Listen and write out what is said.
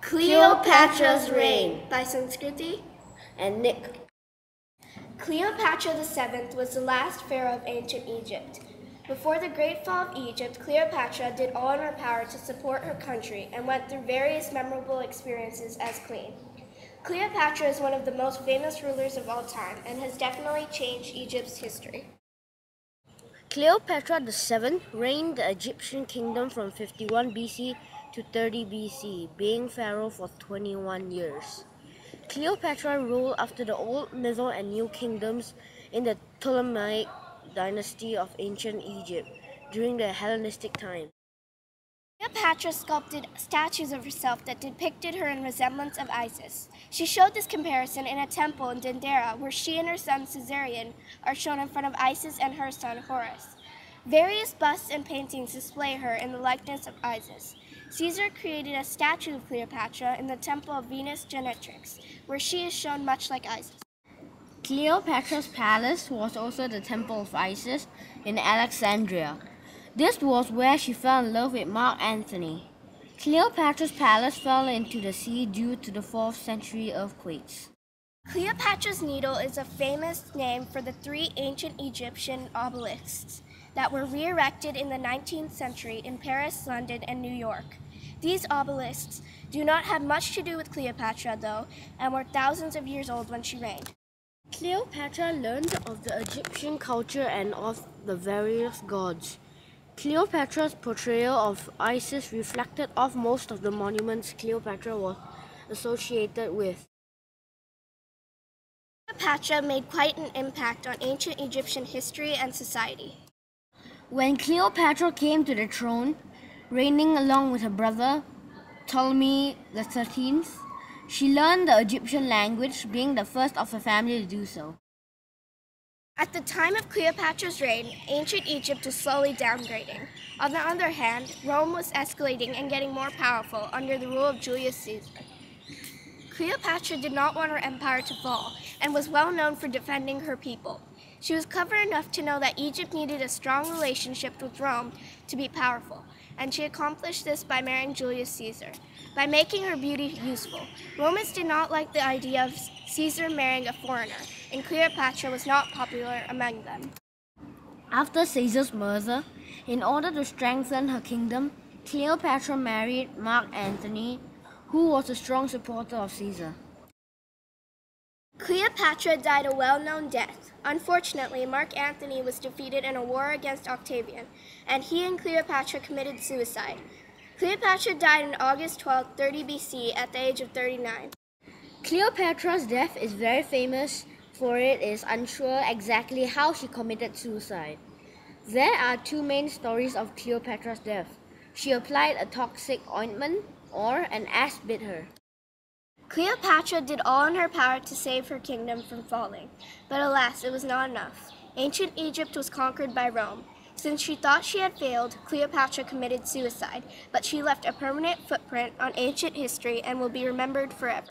Cleopatra's Reign by Sunskruthi and Nick. Cleopatra VII was the last pharaoh of ancient Egypt. Before the great fall of Egypt, Cleopatra did all in her power to support her country and went through various memorable experiences as queen. Cleopatra is one of the most famous rulers of all time and has definitely changed Egypt's history. Cleopatra VII reigned the Egyptian kingdom from 51 BC to 30 BC, being pharaoh for 21 years. Cleopatra ruled after the Old, Middle, and New Kingdoms in the Ptolemaic dynasty of ancient Egypt during the Hellenistic time. Cleopatra sculpted statues of herself that depicted her in resemblance of Isis. She showed this comparison in a temple in Dendera, where she and her son Caesarion are shown in front of Isis and her son Horus. Various busts and paintings display her in the likeness of Isis. Caesar created a statue of Cleopatra in the temple of Venus Genetrix, where she is shown much like Isis. Cleopatra's palace was also the temple of Isis in Alexandria. This was where she fell in love with Mark Antony. Cleopatra's palace fell into the sea due to the 4th century earthquakes. Cleopatra's Needle is a famous name for the 3 ancient Egyptian obelisks that were re-erected in the 19th century in Paris, London, and New York. These obelisks do not have much to do with Cleopatra, though, and were thousands of years old when she reigned. Cleopatra learned of the Egyptian culture and of the various gods. Cleopatra's portrayal of Isis reflected off most of the monuments Cleopatra was associated with. Cleopatra made quite an impact on ancient Egyptian history and society. When Cleopatra came to the throne, reigning along with her brother, Ptolemy XIII, she learned the Egyptian language, being the first of her family to do so. At the time of Cleopatra's reign, ancient Egypt was slowly downgrading. On the other hand, Rome was escalating and getting more powerful under the rule of Julius Caesar. Cleopatra did not want her empire to fall and was well known for defending her people. She was clever enough to know that Egypt needed a strong relationship with Rome to be powerful, and she accomplished this by marrying Julius Caesar. By making her beauty useful, Romans did not like the idea of Caesar marrying a foreigner, and Cleopatra was not popular among them. After Caesar's murder, in order to strengthen her kingdom, Cleopatra married Mark Antony, who was a strong supporter of Caesar. Cleopatra died a well-known death. Unfortunately, Mark Antony was defeated in a war against Octavian, and he and Cleopatra committed suicide. Cleopatra died on August 12, 30 BC at the age of 39. Cleopatra's death is very famous, for it is unsure exactly how she committed suicide. There are 2 main stories of Cleopatra's death. She applied a toxic ointment, or an asp bit her. Cleopatra did all in her power to save her kingdom from falling, but alas, it was not enough. Ancient Egypt was conquered by Rome. Since she thought she had failed, Cleopatra committed suicide, but she left a permanent footprint on ancient history and will be remembered forever.